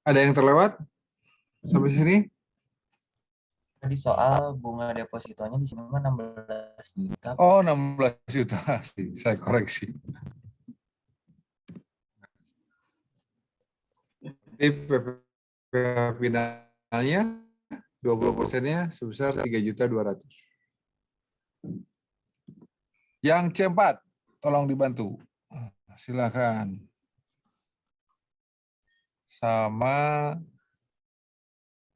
Ada yang terlewat sampai sini? Tadi soal bunga depositonya di sini mah 16 juta, Pak. Oh, 16 juta. Saya koreksi. Jadi PPh finalnya 20%-nya sebesar 3.200.000. Yang C4, tolong dibantu. Silakan. Sama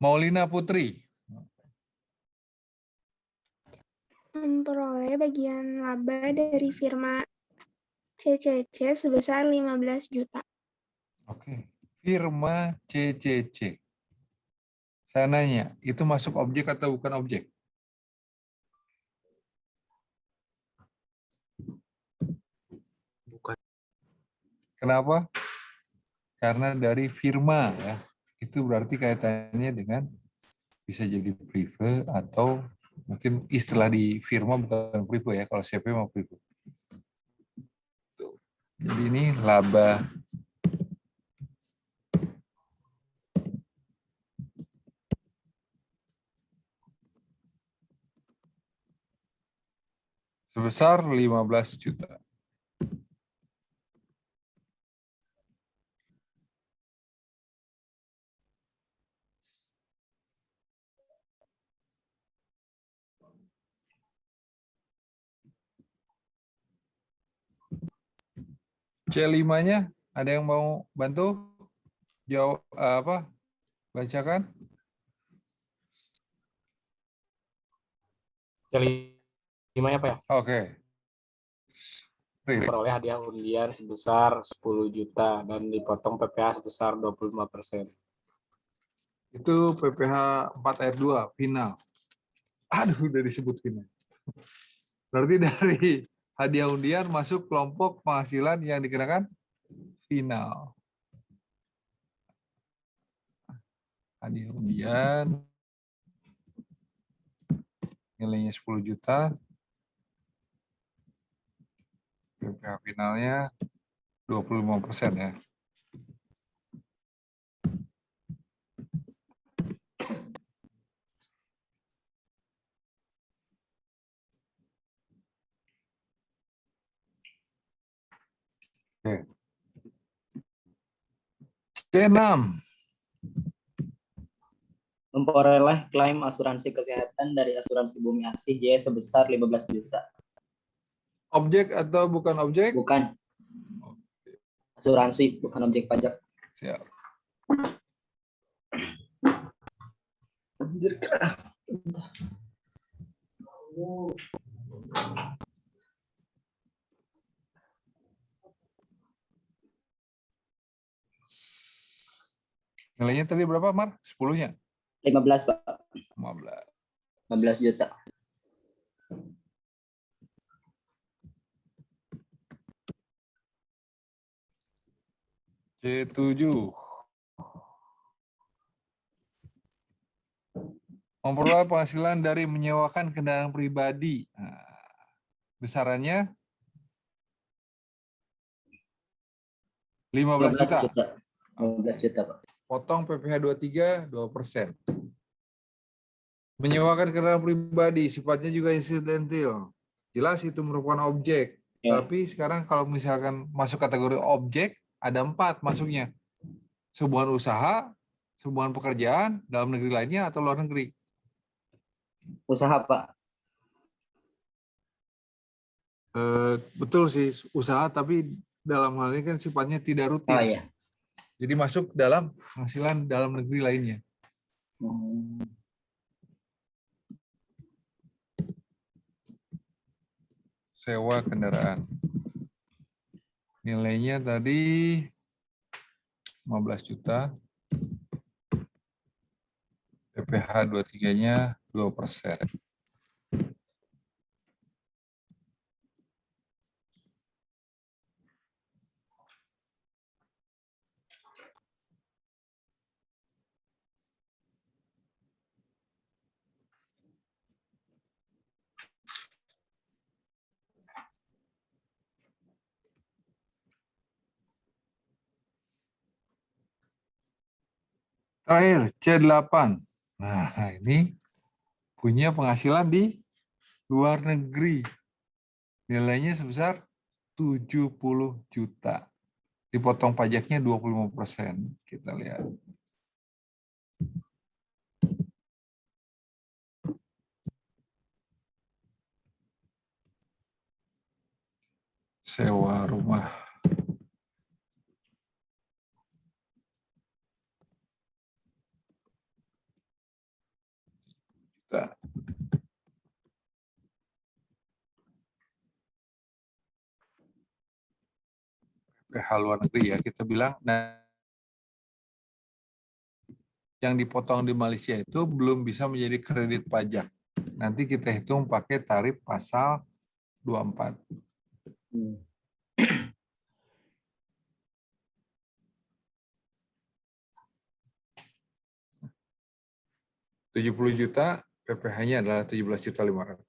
Maulina Putri. Memperoleh bagian laba dari firma CCC sebesar 15 juta. Oke. Firma CCC. Saya nanya, itu masuk objek atau bukan objek? Bukan. Kenapa? Karena dari firma ya. Itu berarti kaitannya dengan bisa jadi prive atau mungkin istilah di firma bukan prive ya, kalau CP mau prive. Jadi ini laba sebesar 15 juta. C5-nya ada yang mau bantu? Jawab apa? Bacakan. C5 ya Pak ya? Oke. Riri. Memperoleh hadiah undian sebesar 10 juta dan dipotong PPh sebesar 25%. Itu PPh 4 ayat 2 final. Aduh, udah disebut final. Berarti dari hadiah undian masuk kelompok penghasilan yang dikenakan final. Hadiah undian nilainya 10 juta. PPh finalnya 25% ya. Oke. C6. Memperoleh klaim asuransi kesehatan dari asuransi Bumi Asih J sebesar 15 juta. Objek atau bukan objek? Bukan. Asuransi, bukan objek pajak. Siap. Anjir, Nilainya tadi berapa, Mar? 10-nya? 15, Pak. 15. 15 juta. C7. Memperoleh penghasilan dari menyewakan kendaraan pribadi. Nah, besarannya 15 juta. 15 juta, Pak. Potong PPh 23, 2%. Menyewakan kendaraan pribadi, sifatnya juga insidental. Jelas itu merupakan objek. Ya. Tapi sekarang kalau misalkan masuk kategori objek, ada 4 masuknya. Hubungan usaha, hubungan pekerjaan, dalam negeri lainnya, atau luar negeri. Usaha, Pak. Betul sih, usaha, tapi dalam hal ini kan sifatnya tidak rutin. Oh iya. Jadi masuk dalam penghasilan dalam negeri lainnya. Sewa kendaraan. Nilainya tadi 15 juta. PPh 23-nya 2%. Terakhir, C8. Nah, ini punya penghasilan di luar negeri. Nilainya sebesar 70 juta. Dipotong pajaknya 25%. Kita lihat. Sewa rumah. Juta. PH luar negeri ya, kita bilang. Nah, yang dipotong di Malaysia itu belum bisa menjadi kredit pajak. Nanti kita hitung pakai tarif pasal 24. 70 juta, PPh-nya adalah 17.500.000.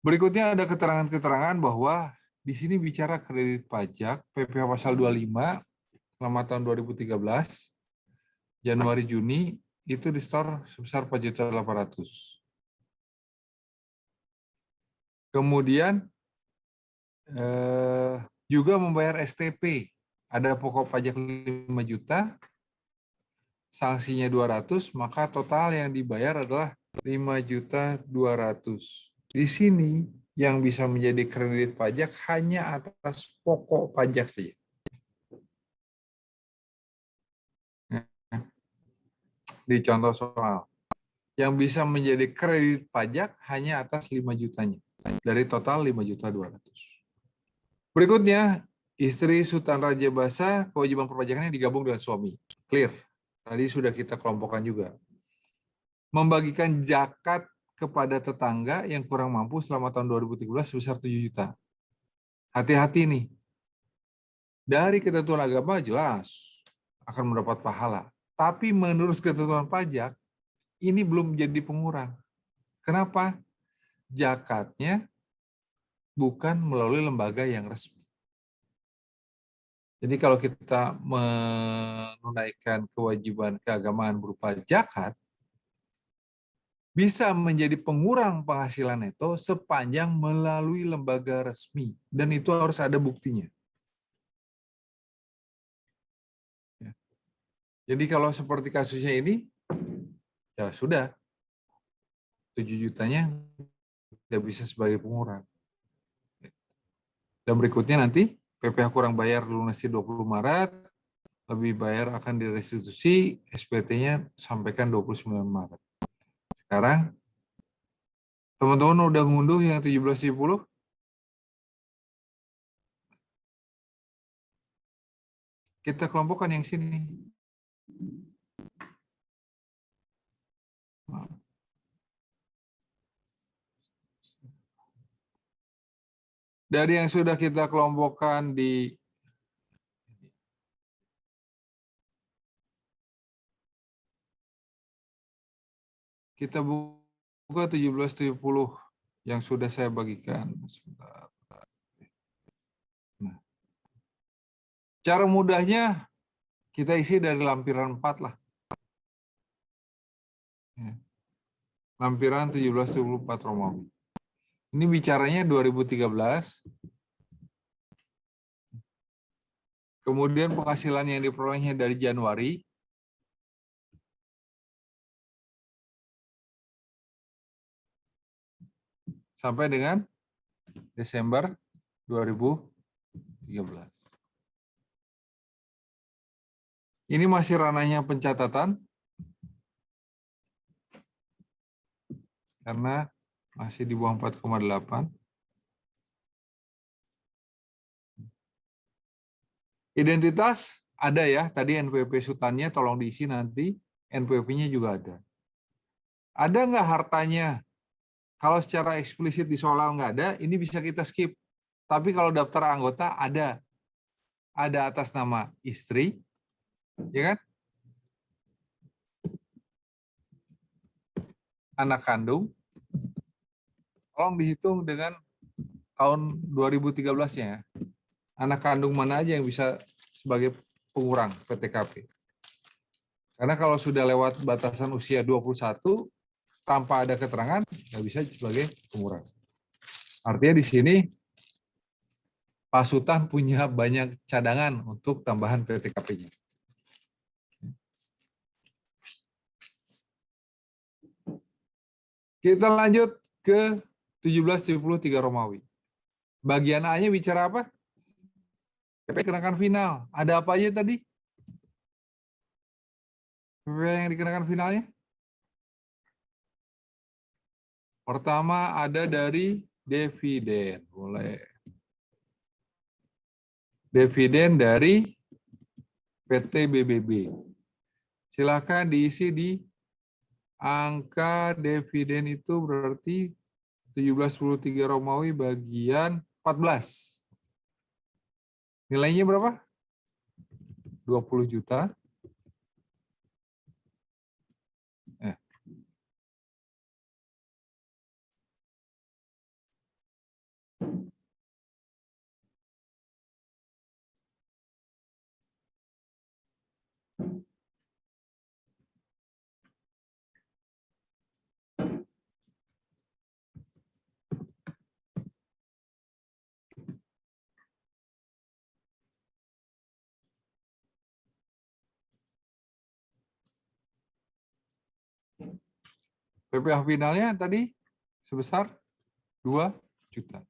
Berikutnya ada keterangan-keterangan bahwa di sini bicara kredit pajak, PPh pasal 25, selama tahun 2013, Januari-Juni, itu di-store sebesar 4.800.000. Kemudian juga membayar STP, ada pokok pajak 5 juta, sanksinya 200, maka total yang dibayar adalah 5.200.000. Di sini yang bisa menjadi kredit pajak hanya atas pokok pajak saja. Di contoh soal, yang bisa menjadi kredit pajak hanya atas 5 jutanya. Dari total 5.200.000. Berikutnya, istri Sultan Raja Basa, kewajiban perpajakannya digabung dengan suami. Clear. Tadi sudah kita kelompokkan juga. Membagikan zakat kepada tetangga yang kurang mampu selama tahun 2013 sebesar 7 juta. Hati-hati nih. Dari ketentuan agama jelas akan mendapat pahala. Tapi menurut ketentuan pajak, ini belum menjadi pengurang. Kenapa? Zakatnya bukan melalui lembaga yang resmi. Jadi kalau kita menunaikan kewajiban keagamaan berupa zakat, bisa menjadi pengurang penghasilan neto sepanjang melalui lembaga resmi. Dan itu harus ada buktinya. Ya. Jadi kalau seperti kasusnya ini, ya sudah. 7 jutanya tidak bisa sebagai pengurang. Dan berikutnya nanti, PPh kurang bayar lunasi 20 Maret, lebih bayar akan direstitusi, SPT-nya sampaikan 29 Maret. Sekarang, teman-teman udah ngunduh yang 1770? Kita kelompokkan yang sini. Dari yang sudah kita kelompokkan di kita buka 1770 yang sudah saya bagikan. Nah, cara mudahnya kita isi dari lampiran 4 lah. Ya. Lampiran 1774 Romawi. Ini bicaranya 2013. Kemudian penghasilan yang diperolehnya dari Januari. Sampai dengan Desember 2013. Ini masih ranahnya pencatatan. Karena masih di bawah 4,8. Identitas ada ya, tadi NPWP Sultannya tolong diisi nanti, NPWP-nya juga ada. Ada nggak hartanya? Kalau secara eksplisit di soal nggak ada, ini bisa kita skip. Tapi kalau daftar anggota ada. Ada atas nama istri, ya kan? Anak kandung. Tolong dihitung dengan tahun 2013-nya. Anak kandung mana aja yang bisa sebagai pengurang PTKP. Karena kalau sudah lewat batasan usia 21, tanpa ada keterangan, nggak bisa sebagai pengurang. Artinya di sini, Pak Sultan punya banyak cadangan untuk tambahan PTKP-nya. Kita lanjut ke 1773 Romawi. Bagian A-nya bicara apa? PP kenakan final. Ada apa aja tadi? PP yang dikenakan finalnya? Pertama ada dari dividen. Boleh. Dividen dari PT BBB. Silakan diisi di angka dividen itu berarti 1773 Romawi bagian 14. Nilainya berapa? 20 juta. PPh finalnya tadi sebesar 2 juta.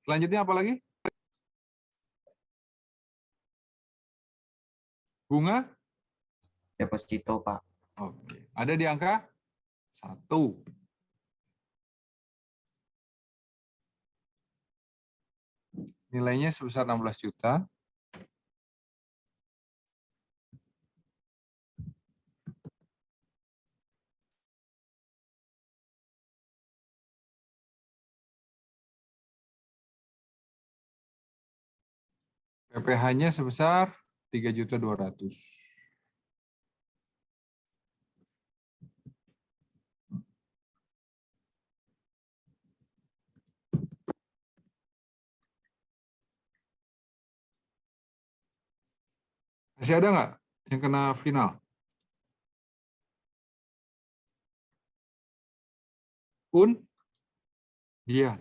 Selanjutnya apa lagi? Bunga? Deposito, Pak. Oke. Ada di angka 1. Nilainya sebesar 16 juta. PPh-nya sebesar 3.200.000. Masih ada nggak yang kena final? Iya.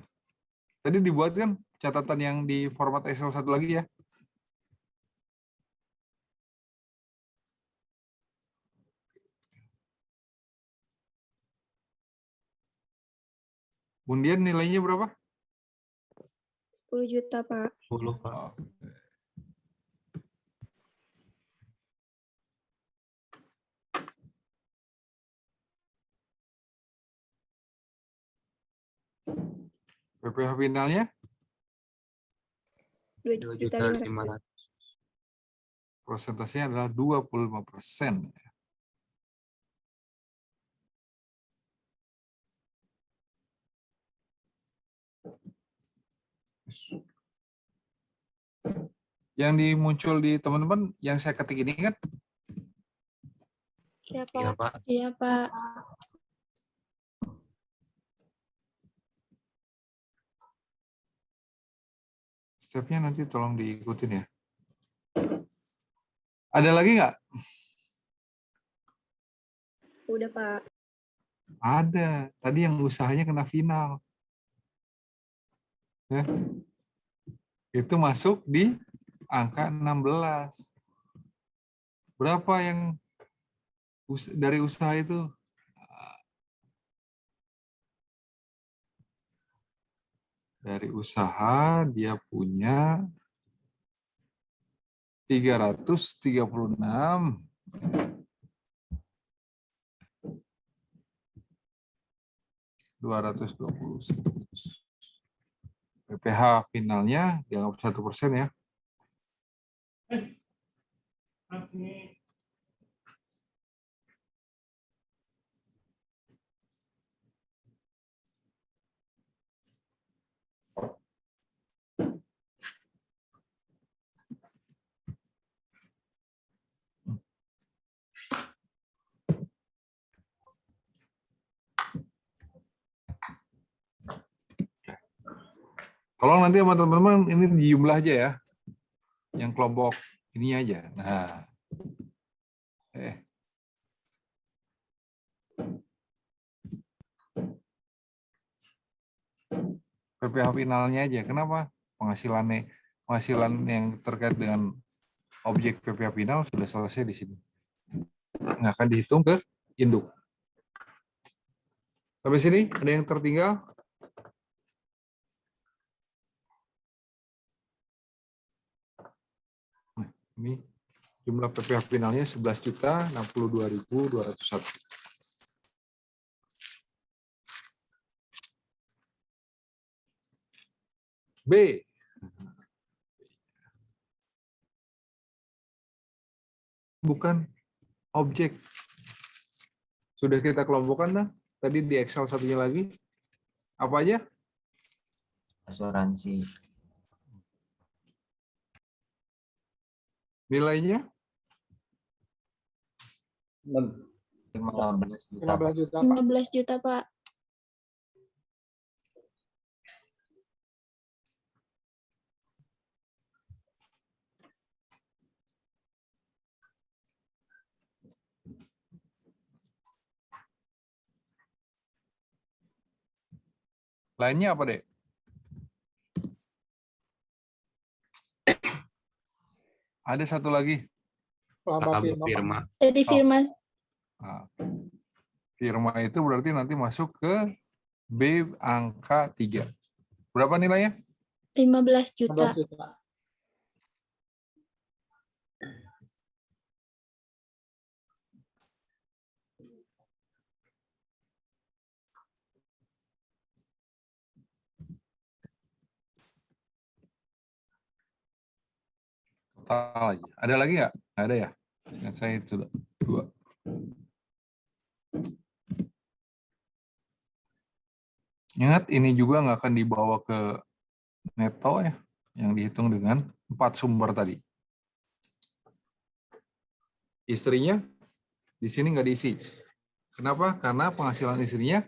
Tadi dibuat kan catatan yang di format Excel satu lagi ya. Undian nilainya berapa? 10 juta, Pak. 10, Pak. Oh. PPh finalnya 2.500.000. persentasenya adalah 25%. Yang dimuncul di teman-teman yang saya ketik ini kan? Iya, Iya, Pak. Pak. Iya, Pak. Stepnya nanti tolong diikutin ya. Ada lagi nggak? Udah, Pak. Ada. Tadi yang usahanya kena final. Ya. Itu masuk di angka 16. Berapa yang dari usaha itu? Dari usaha dia punya 336. PPh finalnya dianggap 1% ya. Tolong nanti sama teman-teman ini dijumlah aja ya. Yang kelompok ini aja. Nah. PPh finalnya aja. Kenapa? Penghasilan yang terkait dengan objek PPh final sudah selesai di sini. Nah, akan dihitung ke induk. Sampai sini ada yang tertinggal? Nah, ini jumlah PPh finalnya 11.062.201. B. Bukan objek. Sudah kita kelompokkan dah. Tadi di Excel satunya lagi. Apa aja? Asuransi. Nilainya? 15 juta. 15 juta, Pak. 15 juta, Pak. Lainnya apa, Dek? Ada satu lagi. Laba Laba firma, Pak. firma. Dari firma Nah, firma itu berarti nanti masuk ke B angka 3. Berapa nilainya? 15 juta. 15 juta. Total aja. Ada lagi nggak? Nggak ada ya? Yang saya sudah 2. Ingat, ini juga nggak akan dibawa ke neto ya, yang dihitung dengan 4 sumber tadi. Istrinya di sini nggak diisi. Kenapa? Karena penghasilan istrinya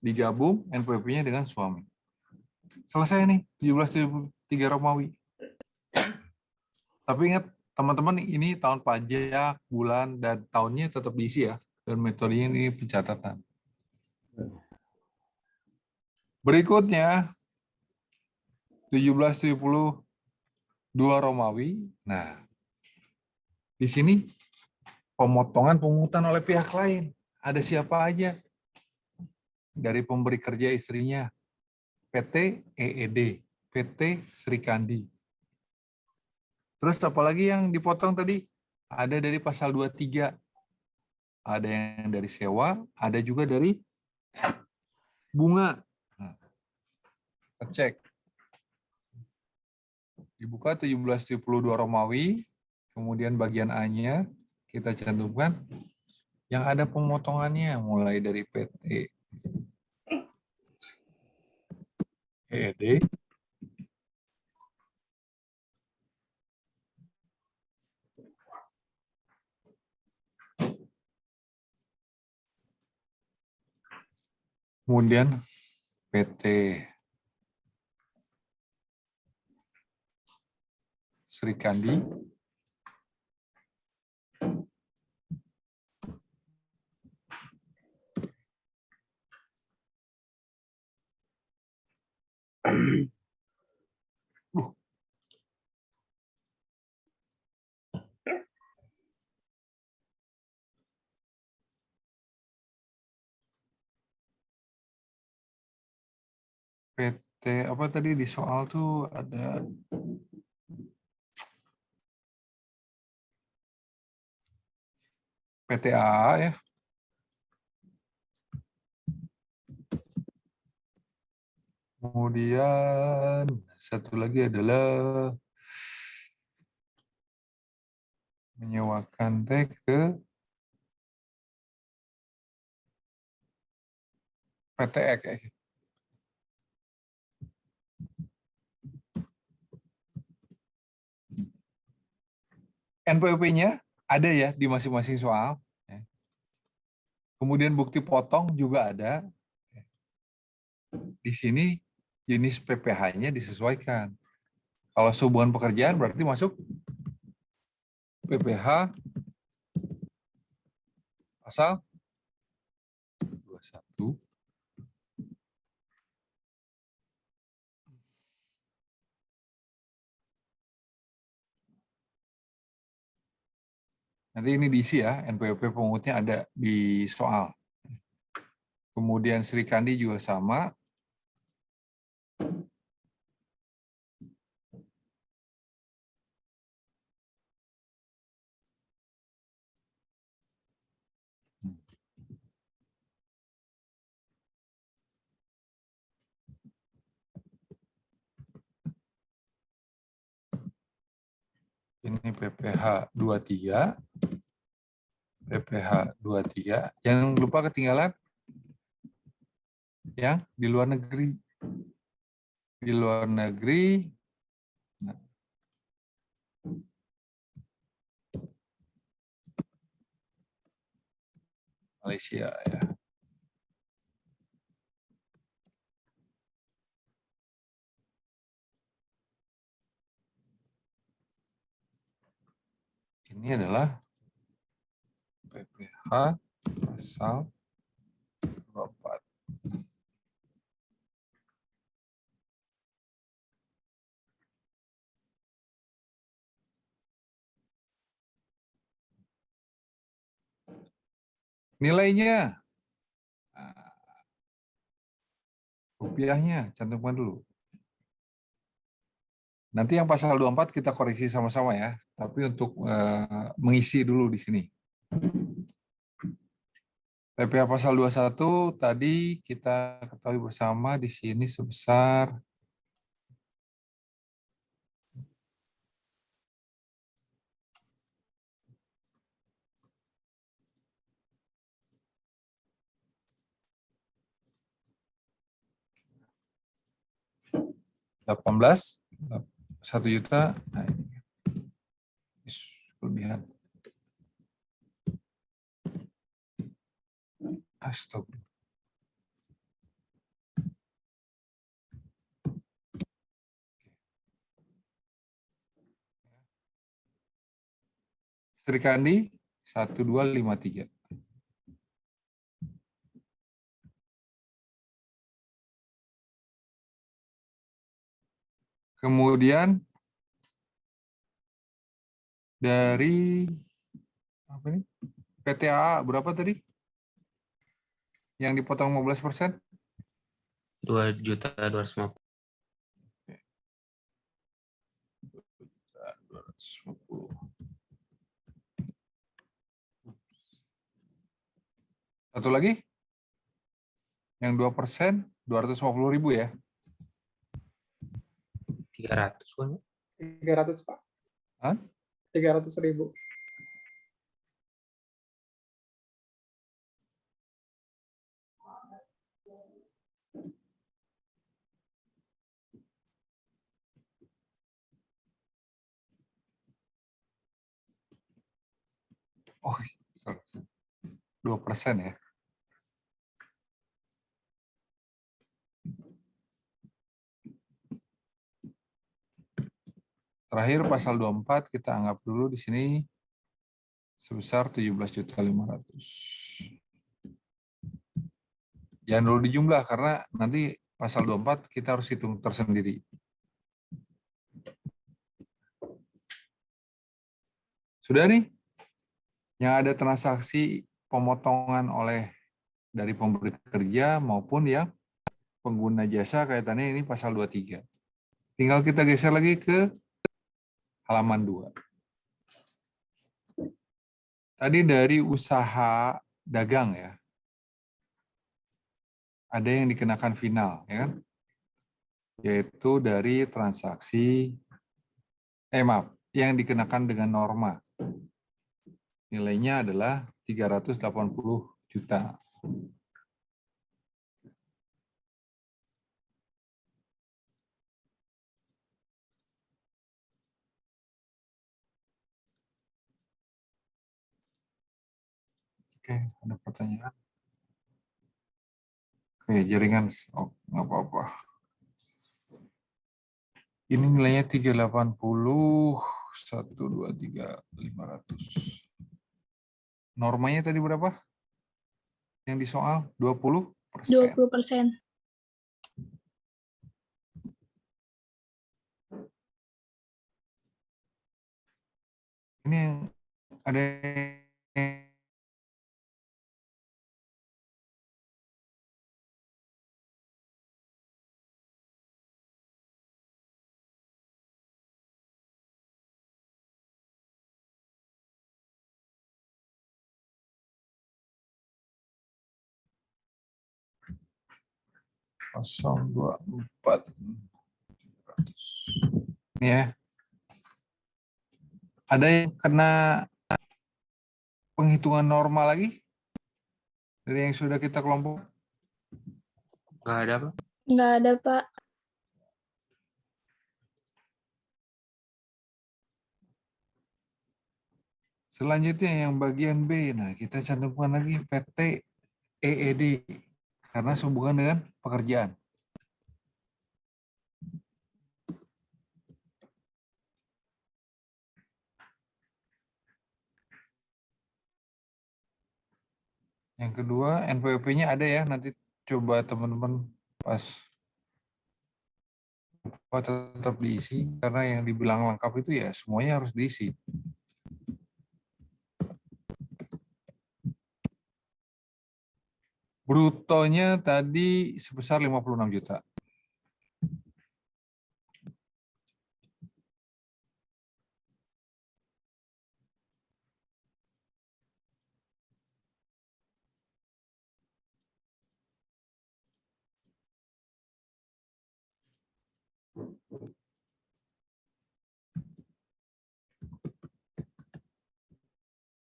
digabung NPWP-nya dengan suami. Selesai nih, 17.73 Romawi. Tapi ingat, teman-teman, ini tahun pajak, bulan, dan tahunnya tetap diisi ya. Dan metodenya ini pencatatan. Berikutnya, 1772 Romawi. Nah, di sini pemotongan pungutan oleh pihak lain. Ada siapa aja? Dari pemberi kerja istrinya, PT EED, PT Sri Kandi. Terus apalagi yang dipotong tadi? Ada dari pasal 23. Ada yang dari sewa, ada juga dari bunga. Nah, kita cek. Dibuka 1772 Romawi, kemudian bagian A-nya kita cantumkan yang ada pemotongannya mulai dari PT EED, kemudian PT Sri Kandi, PT apa tadi di soal tuh ada PTA ya. Kemudian satu lagi adalah menyewakan teh ke PTX ya. NPWP-nya ada ya di masing-masing soal. Kemudian bukti potong juga ada. Di sini jenis PPh-nya disesuaikan. Kalau sehubungan pekerjaan berarti masuk PPh pasal 21. Nanti ini diisi ya, NPWP pengutnya ada di soal. Kemudian Sri Kandi juga sama. Ini PPh 23. PPh 23. Jangan lupa ketinggalan yang di luar negeri. Di luar negeri. Nah. Malaysia ya. Ini adalah PPh pasal 24. Nilainya, rupiahnya, cantumkan dulu. Nanti yang pasal 24 kita koreksi sama-sama ya, tapi untuk mengisi dulu di sini. PPh pasal 21 tadi kita ketahui bersama di sini sebesar $18, 1 juta. Nah, ini. Kelebihan. Astagfirullah. Sri Kandi 1253. Kemudian dari apa ini? PTA berapa tadi? Yang dipotong 15%? 2.250.000. 250. Satu lagi? Yang 2%, 250.000 ya? 300 kan? 300 Pak. Hah? 300.000. Oh, sorry. 2% ya. Terakhir pasal 24 kita anggap dulu di sini sebesar 17.500.000. Jangan dulu dijumlah karena nanti pasal 24 kita harus hitung tersendiri. Sudah nih? Yang ada transaksi pemotongan oleh dari pemberi kerja maupun yang pengguna jasa kaitannya ini pasal 23. Tinggal kita geser lagi ke halaman 2. Tadi dari usaha dagang ya. Ada yang dikenakan final ya kan? Yaitu dari transaksi maaf, yang dikenakan dengan norma. Nilainya adalah 380 juta. Oke, ada pertanyaan? Oke, jaringan, oh, nggak apa-apa. Ini nilainya 380, 1, 2, 3, 500. Normanya tadi berapa? Yang di soal 20%. 20%. Ini yang ada yang kosong 24. Ini ya. Ada yang kena penghitungan normal lagi dari yang sudah kita kelompok? Nggak ada, Pak. Nggak ada, Pak. Selanjutnya yang bagian B. Nah, kita cantumkan lagi PT EED karena sehubungan dengan pekerjaan. Yang kedua, NPWP-nya ada ya, nanti coba teman-teman pas tetap diisi, karena yang dibilang lengkap itu ya semuanya harus diisi. Brutonya tadi sebesar 56 juta.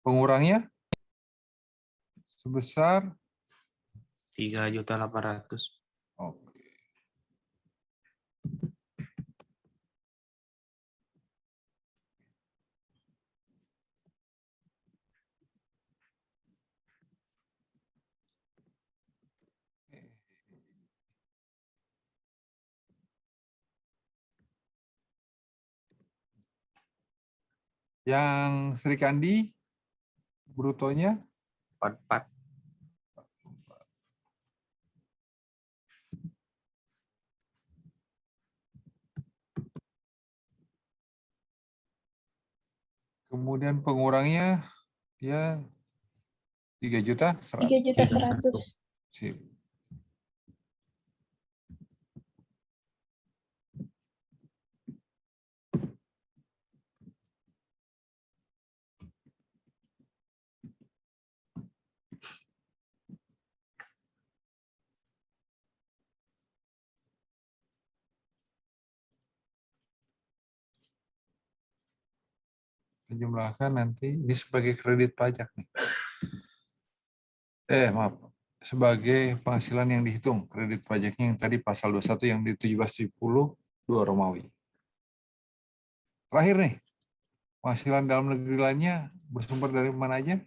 Pengurangnya sebesar 3.800.000. oke. Yang Sri Kandi brutonya 44. kemudian pengurangnya ya 3.100.000. 3.100.000. Sip. Kita jumlahkan nanti ini sebagai kredit pajak nih. Maaf, sebagai penghasilan yang dihitung kredit pajaknya yang tadi pasal 21 yang di 1770 2 Romawi. Terakhir nih, penghasilan dalam negeri lainnya bersumber dari mana aja?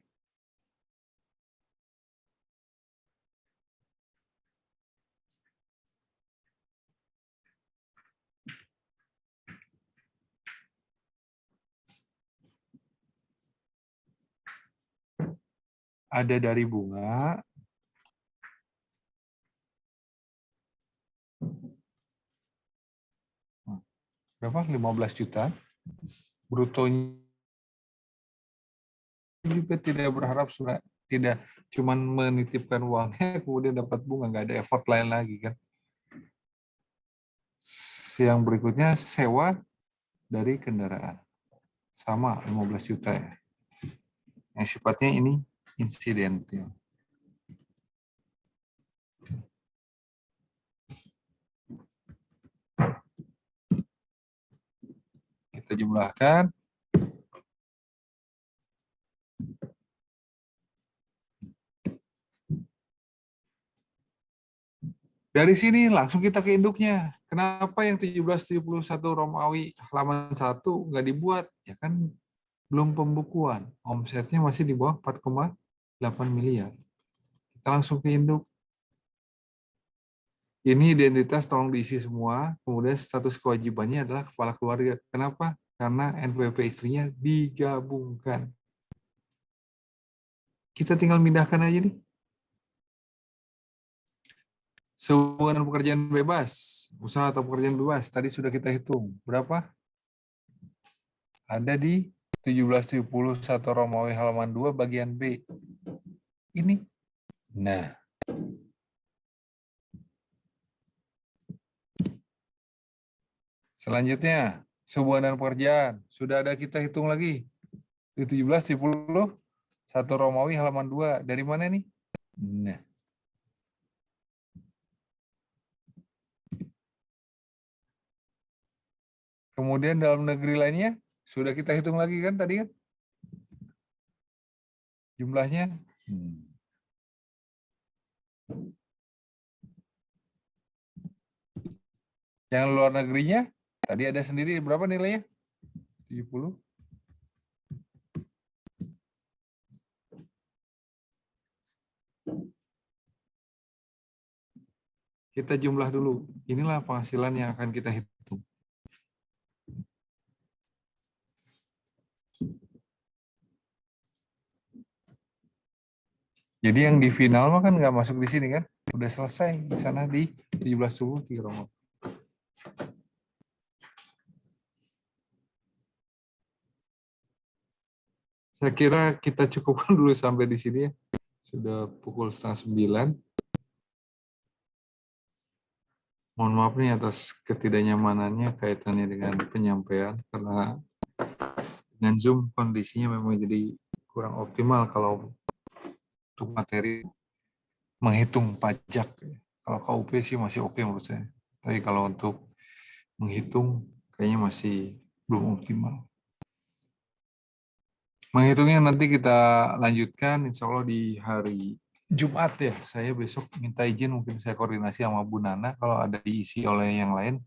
Ada dari bunga, berapa? 15 juta. Brutonya juga tidak berharap tidak cuman menitipkan uangnya kemudian dapat bunga, nggak ada effort lain lagi kan. Yang berikutnya sewa dari kendaraan. Sama 15 juta ya. Yang sifatnya ini insidental. Kita jumlahkan. Dari sini langsung kita ke induknya. Kenapa yang 1771 Romawi halaman 1 nggak dibuat? Ya kan belum pembukuan. Omsetnya masih di bawah 4,8 miliar. Kita langsung ke induk. Ini identitas tolong diisi semua. Kemudian status kewajibannya adalah kepala keluarga. Kenapa? Karena NPWP istrinya digabungkan. Kita tinggal mindahkan aja nih. Hubungan pekerjaan bebas, usaha atau pekerjaan bebas, tadi sudah kita hitung. Berapa? Ada di 1771 Romawi halaman 2 bagian B. Ini. Nah. Selanjutnya, hubungan dan pekerjaan. Sudah ada kita hitung lagi. Di 1771 Romawi halaman 2. Dari mana nih? Nah. Kemudian dalam negeri lainnya, sudah kita hitung lagi kan tadi kan? Jumlahnya. Yang luar negerinya, tadi ada sendiri berapa nilainya? 70. Kita jumlah dulu. Inilah penghasilan yang akan kita hitung. Jadi yang di final mah kan nggak masuk di sini kan? Udah selesai di sana di 17 di Romo. Saya kira kita cukupkan dulu sampai di sini ya. Sudah pukul 8:30. Mohon maaf nih atas ketidaknyamanannya kaitannya dengan penyampaian karena dengan Zoom kondisinya memang jadi kurang optimal kalau untuk materi menghitung pajak. Kalau KUP sih masih oke menurut saya. Tapi kalau untuk menghitung kayaknya masih belum optimal. Menghitungnya nanti kita lanjutkan insya Allah di hari Jumat ya. Saya besok minta izin mungkin saya koordinasi sama Bu Nana kalau ada diisi oleh yang lain.